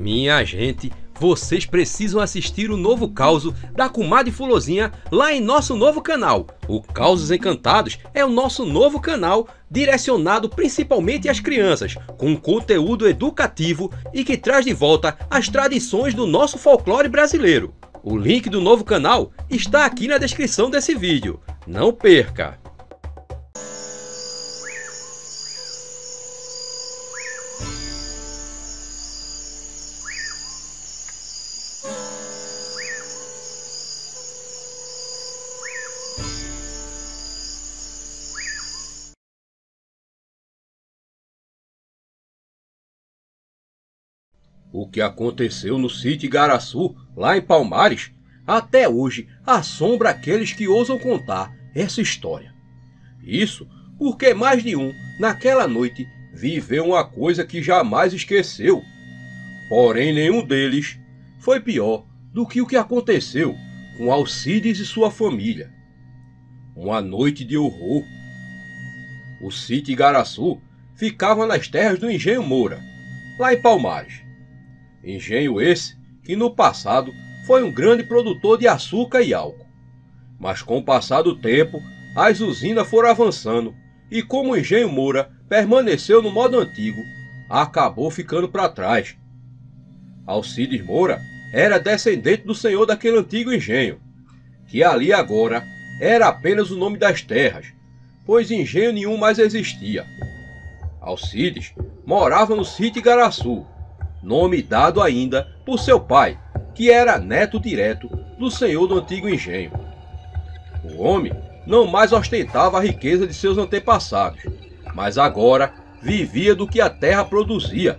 Minha gente, vocês precisam assistir o novo causo da comadre Fulozinha lá em nosso novo canal. O Causos Encantados é o nosso novo canal direcionado principalmente às crianças, com conteúdo educativo e que traz de volta as tradições do nosso folclore brasileiro. O link do novo canal está aqui na descrição desse vídeo. Não perca! O que aconteceu no sítio Igaraçu, lá em Palmares, até hoje assombra aqueles que ousam contar essa história. Isso porque mais de um, naquela noite, viveu uma coisa que jamais esqueceu. Porém, nenhum deles foi pior do que o que aconteceu com Alcides e sua família. Uma noite de horror. O sítio Igaraçu ficava nas terras do Engenho Moura, lá em Palmares. Engenho esse que no passado foi um grande produtor de açúcar e álcool. Mas com o passar do tempo, as usinas foram avançando e como o Engenho Moura permaneceu no modo antigo, acabou ficando para trás. Alcides Moura era descendente do senhor daquele antigo engenho, que ali agora era apenas o nome das terras, pois engenho nenhum mais existia. Alcides morava no sítio Igaraçu, nome dado ainda por seu pai, que era neto direto do senhor do antigo engenho. O homem não mais ostentava a riqueza de seus antepassados, mas agora vivia do que a terra produzia.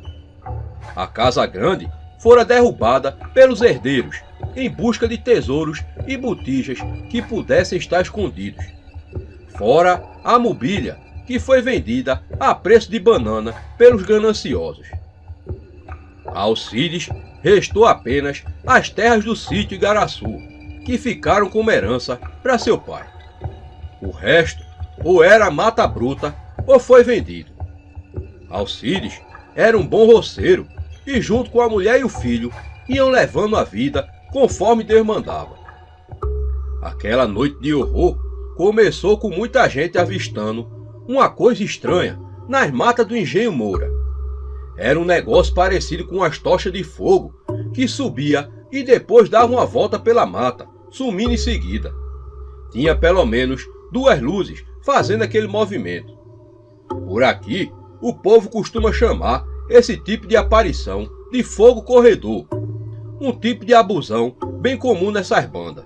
A casa grande fora derrubada pelos herdeiros, em busca de tesouros e botijas que pudessem estar escondidos. Fora a mobília, que foi vendida a preço de banana pelos gananciosos. A Alcides restou apenas as terras do sítio Igaraçu, que ficaram como herança para seu pai. O resto ou era mata bruta ou foi vendido. Alcides era um bom roceiro e junto com a mulher e o filho iam levando a vida conforme Deus mandava. Aquela noite de horror começou com muita gente avistando uma coisa estranha nas matas do Engenho Moura. Era um negócio parecido com as tochas de fogo, que subia e depois dava uma volta pela mata, sumindo em seguida. Tinha pelo menos duas luzes fazendo aquele movimento. Por aqui, o povo costuma chamar esse tipo de aparição de fogo corredor, um tipo de abusão bem comum nessas bandas.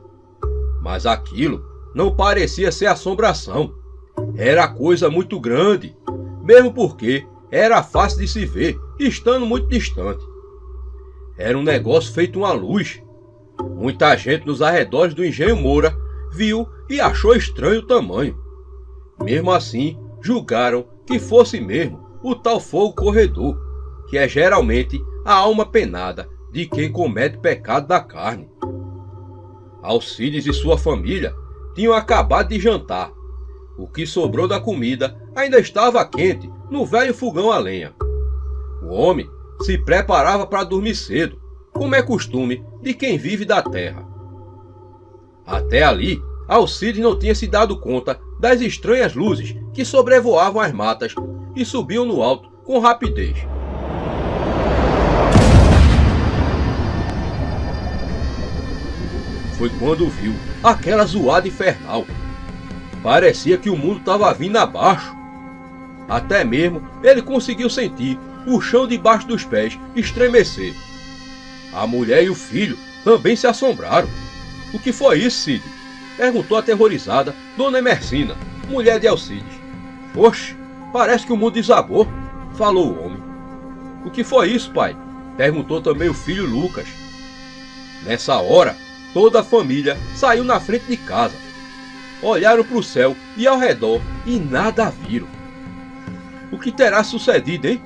Mas aquilo não parecia ser assombração, era coisa muito grande, mesmo porque era fácil de se ver, estando muito distante. Era um negócio feito uma luz. Muita gente nos arredores do Engenho Moura viu e achou estranho o tamanho. Mesmo assim, julgaram que fosse mesmo o tal fogo corredor, que é geralmente a alma penada de quem comete pecado da carne. Alcides e sua família tinham acabado de jantar. O que sobrou da comida ainda estava quente no velho fogão a lenha. O homem se preparava para dormir cedo, como é costume de quem vive da terra. Até ali, Alcides não tinha se dado conta das estranhas luzes que sobrevoavam as matas e subiam no alto com rapidez. Foi quando viu aquela zoada infernal. Parecia que o mundo estava vindo abaixo. Até mesmo ele conseguiu sentir o chão debaixo dos pés estremecer. A mulher e o filho também se assombraram. O que foi isso, Cid? Perguntou aterrorizada Dona Emercina, mulher de Alcides. Oxe, parece que o mundo desabou, falou o homem. O que foi isso, pai? Perguntou também o filho Lucas. Nessa hora, toda a família saiu na frente de casa. Olharam para o céu e ao redor e nada viram. O que terá sucedido, hein?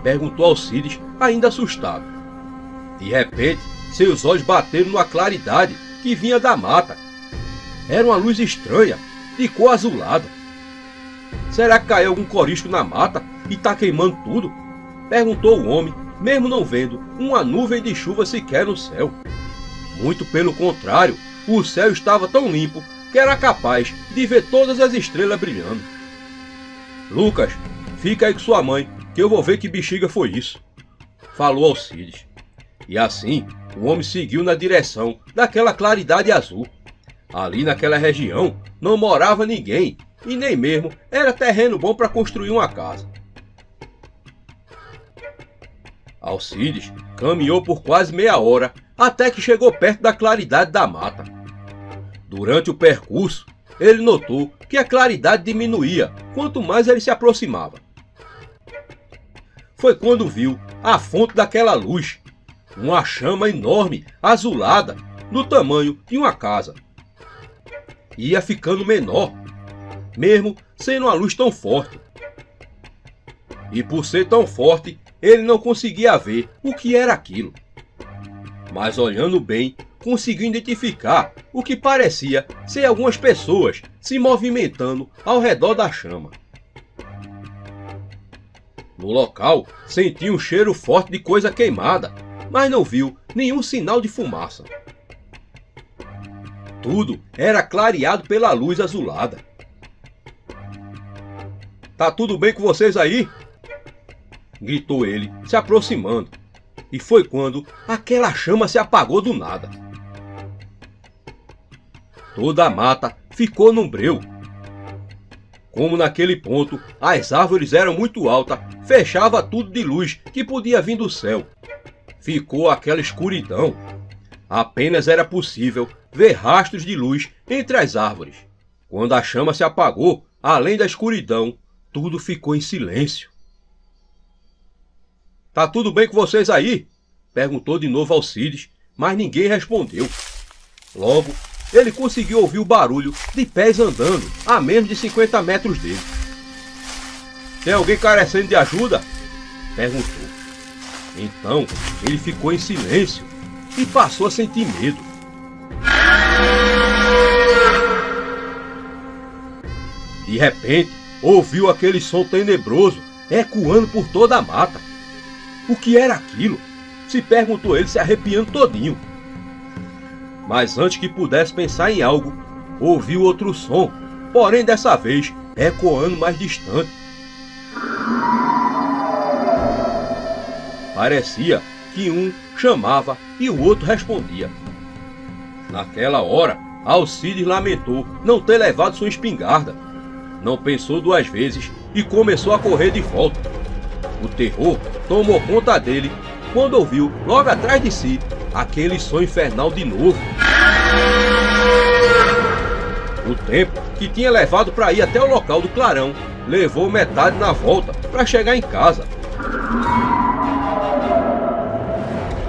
Perguntou Alcides, ainda assustado. De repente, seus olhos bateram numa claridade que vinha da mata. Era uma luz estranha, de cor azulada. Será que caiu algum corisco na mata e está queimando tudo? Perguntou o homem, mesmo não vendo uma nuvem de chuva sequer no céu. Muito pelo contrário, o céu estava tão limpo que era capaz de ver todas as estrelas brilhando. Lucas, fica aí com sua mãe, que eu vou ver que bexiga foi isso, falou Alcides. E assim, o homem seguiu na direção daquela claridade azul. Ali naquela região não morava ninguém e nem mesmo era terreno bom para construir uma casa. Alcides caminhou por quase meia hora até que chegou perto da claridade da mata. Durante o percurso, ele notou que a claridade diminuía quanto mais ele se aproximava. Foi quando viu a fonte daquela luz, uma chama enorme, azulada, do tamanho de uma casa. Ia ficando menor, mesmo sendo uma luz tão forte. E por ser tão forte, ele não conseguia ver o que era aquilo. Mas olhando bem, conseguiu identificar o que parecia ser algumas pessoas se movimentando ao redor da chama. No local, sentiu um cheiro forte de coisa queimada, mas não viu nenhum sinal de fumaça. Tudo era clareado pela luz azulada. "Tá tudo bem com vocês aí?" gritou ele, se aproximando. E foi quando aquela chama se apagou do nada. Toda a mata ficou num breu. Como naquele ponto as árvores eram muito altas, fechava tudo de luz que podia vir do céu. Ficou aquela escuridão. Apenas era possível ver rastros de luz entre as árvores. Quando a chama se apagou, além da escuridão, tudo ficou em silêncio. "Tá tudo bem com vocês aí?" perguntou de novo Alcides, mas ninguém respondeu. Logo, ele conseguiu ouvir o barulho de pés andando a menos de 50 metros dele. "Tem alguém carecendo de ajuda?" perguntou. Então, ele ficou em silêncio e passou a sentir medo. De repente, ouviu aquele som tenebroso ecoando por toda a mata. O que era aquilo? Se perguntou ele, se arrepiando todinho. Mas antes que pudesse pensar em algo, ouviu outro som, porém dessa vez ecoando mais distante. Parecia que um chamava e o outro respondia. Naquela hora, Alcides lamentou não ter levado sua espingarda. Não pensou duas vezes e começou a correr de volta. O terror tomou conta dele quando ouviu, logo atrás de si, aquele som infernal de novo. O tempo que tinha levado para ir até o local do clarão levou metade na volta para chegar em casa.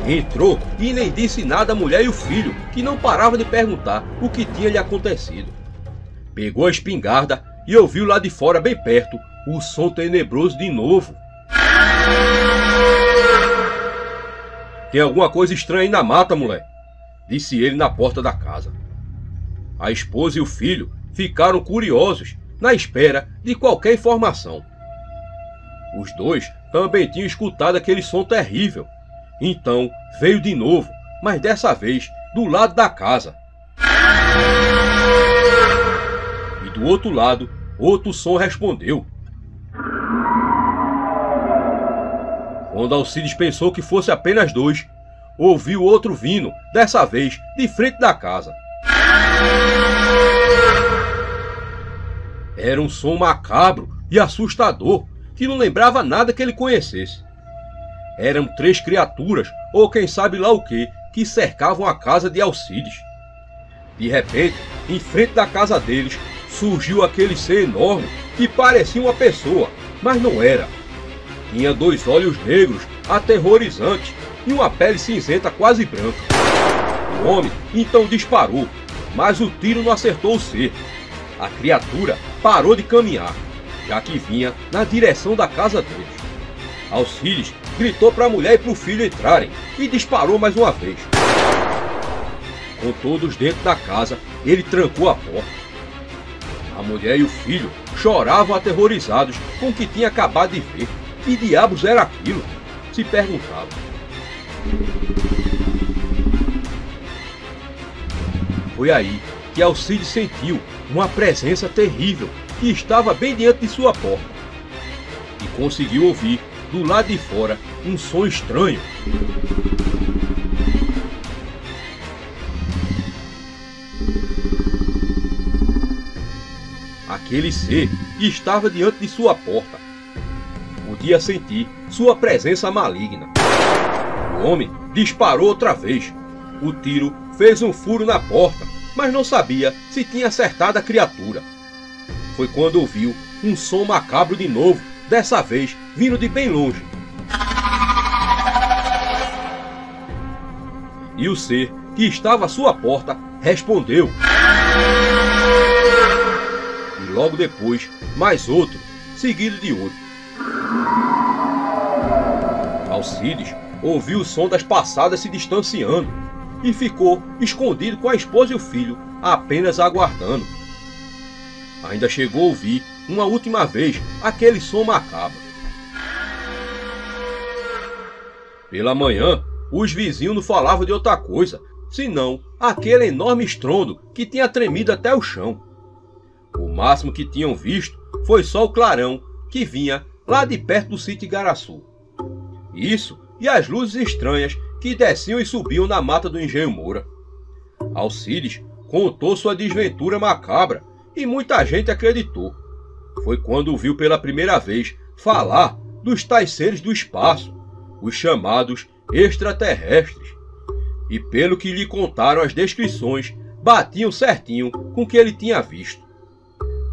Entrou e nem disse nada à mulher e o filho, que não parava de perguntar o que tinha lhe acontecido. Pegou a espingarda e ouviu lá de fora, bem perto, o som tenebroso de novo. "Tem alguma coisa estranha aí na mata, mulher", disse ele na porta da casa. A esposa e o filho ficaram curiosos, na espera de qualquer informação. Os dois também tinham escutado aquele som terrível. Então veio de novo, mas dessa vez do lado da casa. E do outro lado, outro som respondeu. Quando Alcides pensou que fosse apenas dois, ouviu outro vindo, dessa vez de frente da casa. Era um som macabro e assustador, que não lembrava nada que ele conhecesse. Eram três criaturas, ou quem sabe lá o que cercavam a casa de Alcides. De repente, em frente da casa deles, surgiu aquele ser enorme que parecia uma pessoa, mas não era. Tinha dois olhos negros, aterrorizantes, e uma pele cinzenta quase branca. O homem então disparou, mas o tiro não acertou o ser. A criatura parou de caminhar, já que vinha na direção da casa deles. Alcides gritou para a mulher e para o filho entrarem e disparou mais uma vez. Com todos dentro da casa, ele trancou a porta. A mulher e o filho choravam aterrorizados com o que tinha acabado de ver. Que diabos era aquilo? se perguntava. Foi aí que Alcides sentiu uma presença terrível que estava bem diante de sua porta e conseguiu ouvir do lado de fora um som estranho. Aquele ser estava diante de sua porta. Podia sentir sua presença maligna. O homem disparou outra vez. O tiro fez um furo na porta, mas não sabia se tinha acertado a criatura. Foi quando ouviu um som macabro de novo, dessa vez vindo de bem longe. E o ser que estava à sua porta respondeu. E logo depois, mais outro, seguido de outro. Alcides ouviu o som das passadas se distanciando e ficou escondido com a esposa e o filho, apenas aguardando. Ainda chegou a ouvir uma última vez aquele som macabro. Pela manhã, os vizinhos não falavam de outra coisa, senão aquele enorme estrondo que tinha tremido até o chão. O máximo que tinham visto foi só o clarão que vinha lá de perto do sítio Igaraçu. Isso e as luzes estranhas que desciam e subiam na mata do Engenho Moura. Alcides contou sua desventura macabra e muita gente acreditou. Foi quando viu pela primeira vez falar dos tais seres do espaço, os chamados extraterrestres. E pelo que lhe contaram as descrições, batiam certinho com o que ele tinha visto.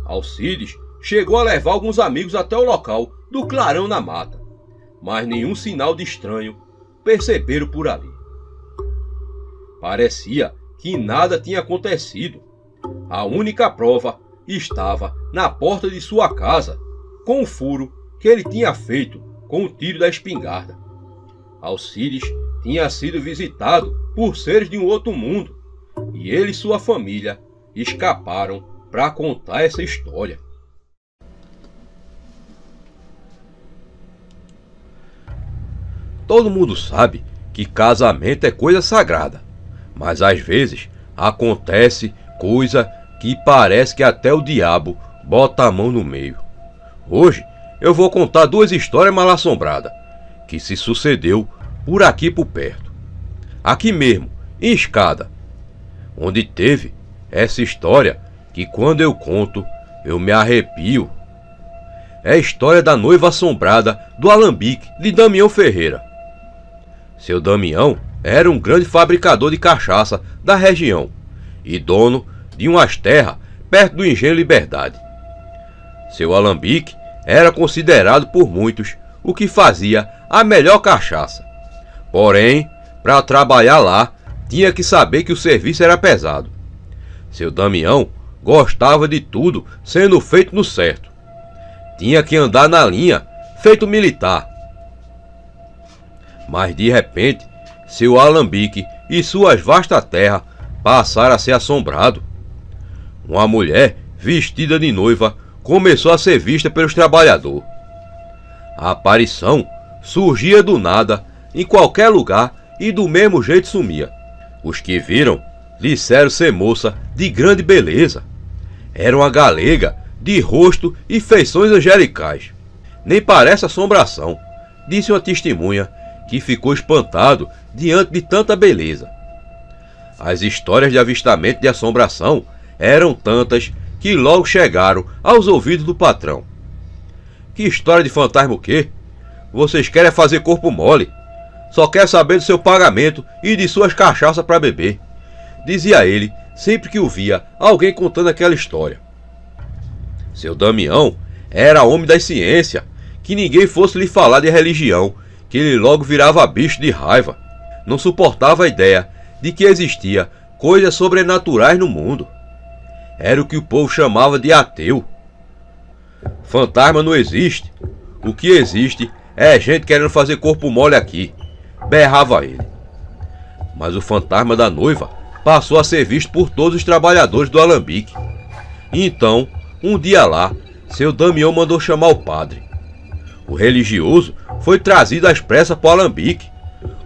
Alcides chegou a levar alguns amigos até o local do clarão na mata, mas nenhum sinal de estranho perceberam por ali. Parecia que nada tinha acontecido. A única prova estava na porta de sua casa, com o furo que ele tinha feito com o tiro da espingarda. Alcides tinha sido visitado por seres de um outro mundo, e ele e sua família escaparam para contar essa história. Todo mundo sabe que casamento é coisa sagrada, mas às vezes acontece coisa que parece que até o diabo bota a mão no meio. Hoje eu vou contar duas histórias mal assombradas que se sucedeu por aqui por perto. Aqui mesmo, em Escada, onde teve essa história que quando eu conto eu me arrepio. É a história da noiva assombrada do Alambique de Damião Ferreira. Seu Damião era um grande fabricador de cachaça da região e dono de umas terras perto do Engenho Liberdade. Seu Alambique era considerado por muitos o que fazia a melhor cachaça. Porém, para trabalhar lá, tinha que saber que o serviço era pesado. Seu Damião gostava de tudo sendo feito no certo. Tinha que andar na linha, feito militar. Mas de repente, seu Alambique e suas vastas terras passaram a ser assombrados. Uma mulher vestida de noiva começou a ser vista pelos trabalhadores. A aparição surgia do nada, em qualquer lugar, e do mesmo jeito sumia. Os que viram disseram ser moça de grande beleza. Era uma galega de rosto e feições angelicais. Nem parece assombração, disse uma testemunha que ficou espantado diante de tanta beleza. As histórias de avistamento de assombração eram tantas que logo chegaram aos ouvidos do patrão. Que história de fantasma o quê? Vocês querem fazer corpo mole? Só quer saber do seu pagamento e de suas cachaças para beber, dizia ele sempre que ouvia alguém contando aquela história. Seu Damião era homem das ciências, que ninguém fosse lhe falar de religião, que ele logo virava bicho de raiva. Não suportava a ideia de que existia coisas sobrenaturais no mundo. Era o que o povo chamava de ateu. Fantasma não existe. O que existe é gente querendo fazer corpo mole aqui, berrava ele. Mas o fantasma da noiva passou a ser visto por todos os trabalhadores do Alambique. Então, um dia lá, seu Damião mandou chamar o padre. O religioso foi trazido às pressas para o alambique.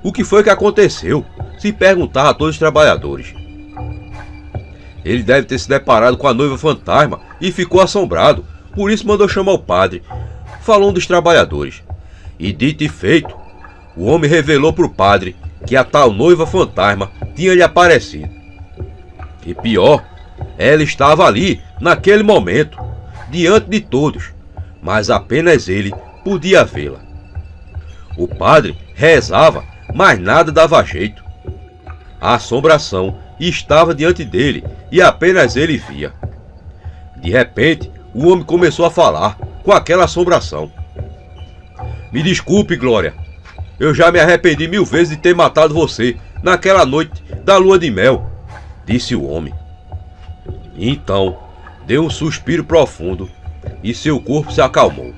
O que foi que aconteceu? Se perguntava a todos os trabalhadores. Ele deve ter se deparado com a noiva fantasma e ficou assombrado. Por isso mandou chamar o padre. Falou um dos trabalhadores. E dito e feito, o homem revelou para o padre que a tal noiva fantasma tinha lhe aparecido. E pior, ela estava ali, naquele momento, diante de todos, mas apenas ele podia vê-la. O padre rezava, mas nada dava jeito. A assombração estava diante dele e apenas ele via. De repente, o homem começou a falar com aquela assombração. Me desculpe, Glória. Eu já me arrependi 1000 vezes de ter matado você naquela noite da lua de mel, disse o homem. Então, deu um suspiro profundo e seu corpo se acalmou.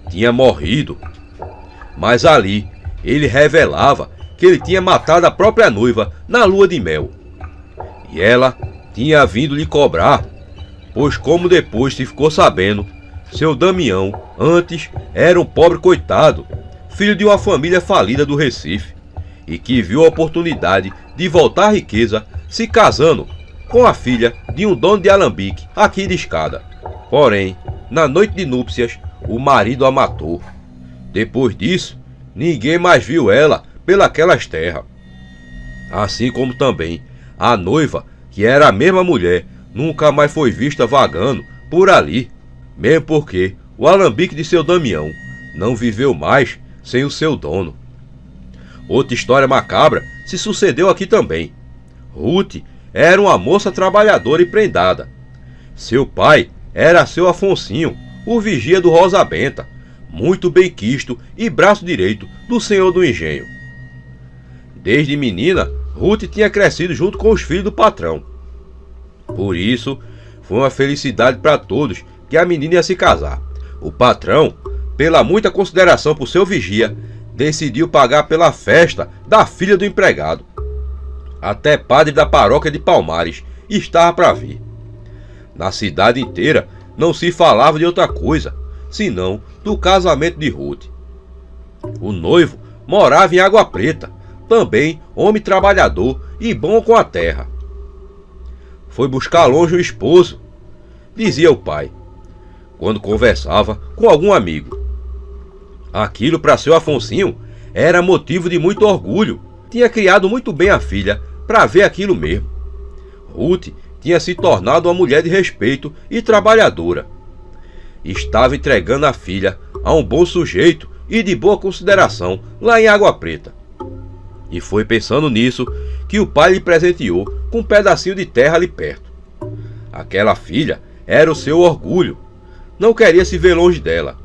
Tinha morrido, mas ali ele revelava que ele tinha matado a própria noiva na lua de mel. E ela tinha vindo lhe cobrar, pois como depois se ficou sabendo, seu Damião antes era um pobre coitado, filho de uma família falida do Recife, e que viu a oportunidade de voltar à riqueza se casando com a filha de um dono de alambique aqui de Escada. Porém, na noite de núpcias, o marido a matou. Depois disso, ninguém mais viu ela pelas terras. Assim como também a noiva, que era a mesma mulher, nunca mais foi vista vagando por ali, mesmo porque o alambique de seu Damião não viveu mais sem o seu dono. Outra história macabra se sucedeu aqui também. Ruth era uma moça trabalhadora e prendada. Seu pai era seu Afonsinho, o vigia do Rosa Benta, muito bem quisto e braço direito do senhor do engenho. Desde menina, Ruth tinha crescido junto com os filhos do patrão. Por isso, foi uma felicidade para todos que a menina ia se casar. O patrão, pela muita consideração por seu vigia, decidiu pagar pela festa da filha do empregado. Até padre da paróquia de Palmares estava para vir. Na cidade inteira não se falava de outra coisa, senão do casamento de Ruth. O noivo morava em Água Preta, também homem trabalhador e bom com a terra. Foi buscar longe o esposo, dizia o pai, quando conversava com algum amigo. Aquilo para seu Afonsinho era motivo de muito orgulho. Tinha criado muito bem a filha para ver aquilo mesmo. Ruth tinha se tornado uma mulher de respeito e trabalhadora. Estava entregando a filha a um bom sujeito e de boa consideração lá em Água Preta. E foi pensando nisso que o pai lhe presenteou com um pedacinho de terra ali perto. Aquela filha era o seu orgulho. Não queria se ver longe dela.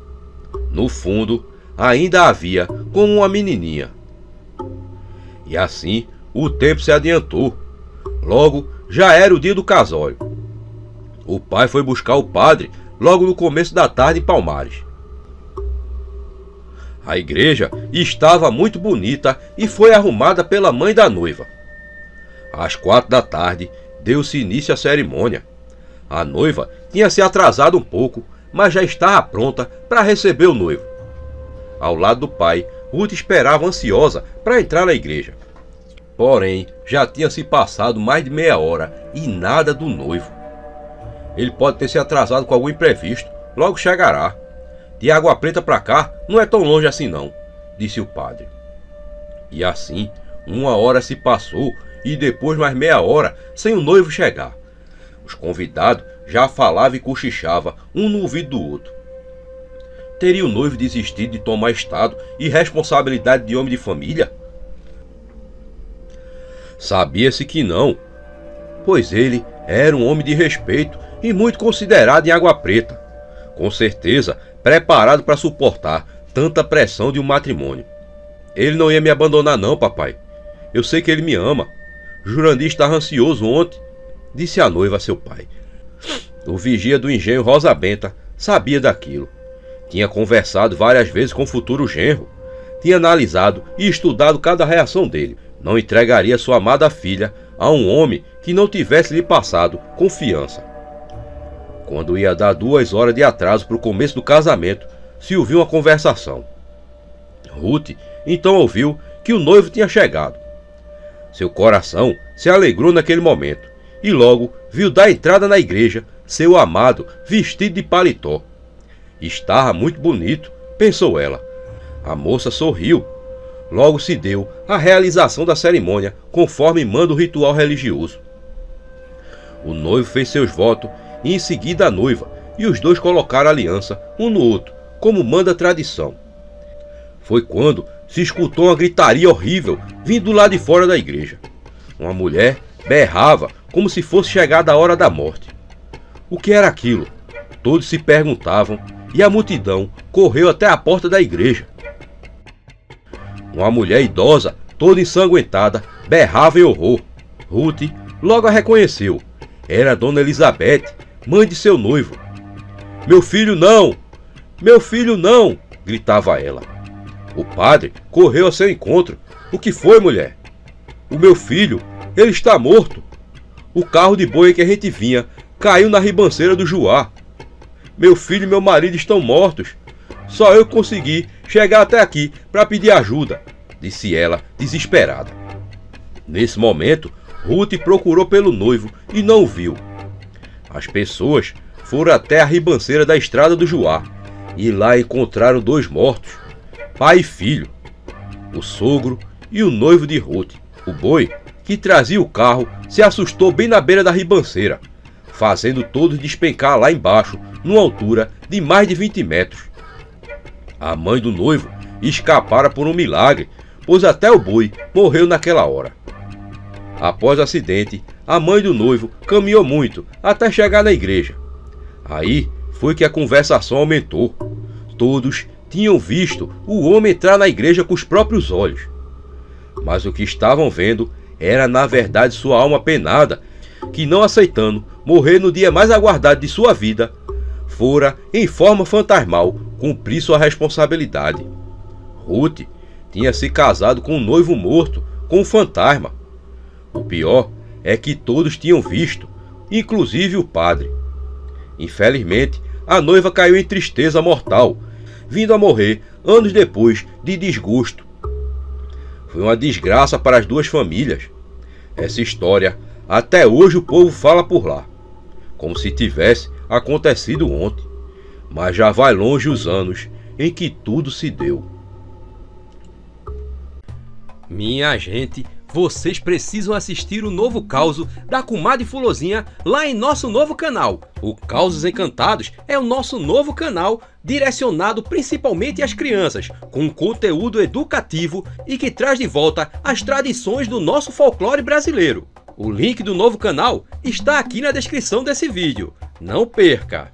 No fundo, ainda havia como uma menininha. E assim o tempo se adiantou. Logo já era o dia do casório. O pai foi buscar o padre logo no começo da tarde em Palmares. A igreja estava muito bonita e foi arrumada pela mãe da noiva. Às 4 da tarde deu-se início à cerimônia. A noiva tinha se atrasado um pouco, mas já estava pronta para receber o noivo. Ao lado do pai, Ruth esperava ansiosa para entrar na igreja. Porém, já tinha se passado mais de meia hora e nada do noivo. Ele pode ter se atrasado com algum imprevisto, logo chegará. De Água Preta para cá não é tão longe assim não, disse o padre. E assim, 1 hora se passou e depois mais meia hora sem o noivo chegar. Os convidados já falavam e cochichavam um no ouvido do outro. Teria o noivo desistido de tomar estado e responsabilidade de homem de família? Sabia-se que não, pois ele era um homem de respeito e muito considerado em Água Preta. Com certeza, preparado para suportar tanta pressão de um matrimônio. Ele não ia me abandonar não, papai. Eu sei que ele me ama. Jurandir estava ansioso ontem, disse a noiva a seu pai. O vigia do engenho Rosa Benta sabia daquilo. Tinha conversado várias vezes com o futuro genro. Tinha analisado e estudado cada reação dele. Não entregaria sua amada filha a um homem que não tivesse lhe passado confiança. Quando ia dar 2 horas de atraso para o começo do casamento, se ouviu uma conversação. Ruth então ouviu que o noivo tinha chegado. Seu coração se alegrou naquele momento e logo viu da entrada na igreja seu amado vestido de paletó. Estava muito bonito, pensou ela. A moça sorriu. Logo se deu a realização da cerimônia conforme manda o ritual religioso. O noivo fez seus votos e em seguida a noiva, e os dois colocaram aliança um no outro, como manda a tradição. Foi quando se escutou uma gritaria horrível vindo do lado de fora da igreja. Uma mulher berrava como se fosse chegada a hora da morte. O que era aquilo? Todos se perguntavam e a multidão correu até a porta da igreja. Uma mulher idosa, toda ensanguentada, berrava em horror. Ruth logo a reconheceu. Era Dona Elizabeth, mãe de seu noivo. "Meu filho não! Meu filho não!" gritava ela. O padre correu ao seu encontro. "O que foi, mulher?" "O meu filho, ele está morto. O carro de boi que a gente vinha caiu na ribanceira do Juá. Meu filho e meu marido estão mortos. Só eu consegui chegar até aqui para pedir ajuda", disse ela, desesperada. Nesse momento, Ruth procurou pelo noivo e não o viu. As pessoas foram até a ribanceira da estrada do Juá e lá encontraram dois mortos, pai e filho, o sogro e o noivo de Ruth. O boi que trazia o carro se assustou bem na beira da ribanceira, fazendo todos despencar lá embaixo, numa altura de mais de 20 metros. A mãe do noivo escapara por um milagre, pois até o boi morreu naquela hora. Após o acidente, a mãe do noivo caminhou muito até chegar na igreja. Aí foi que a conversação aumentou. Todos tinham visto o homem entrar na igreja com os próprios olhos. Mas o que estavam vendo era na verdade sua alma penada, que não aceitando morrer no dia mais aguardado de sua vida, fora em forma fantasmal cumprir sua responsabilidade. Ruth tinha se casado com um noivo morto, com um fantasma. O pior é que todos tinham visto, inclusive o padre. Infelizmente, a noiva caiu em tristeza mortal, vindo a morrer anos depois de desgosto. Foi uma desgraça para as duas famílias. Essa história, até hoje o povo fala por lá, como se tivesse acontecido ontem, mas já vai longe os anos em que tudo se deu. Minha gente, vocês precisam assistir o novo causo da Comadre Fulozinha lá em nosso novo canal. O Causos Encantados é o nosso novo canal direcionado principalmente às crianças, com conteúdo educativo e que traz de volta as tradições do nosso folclore brasileiro. O link do novo canal está aqui na descrição desse vídeo. Não perca!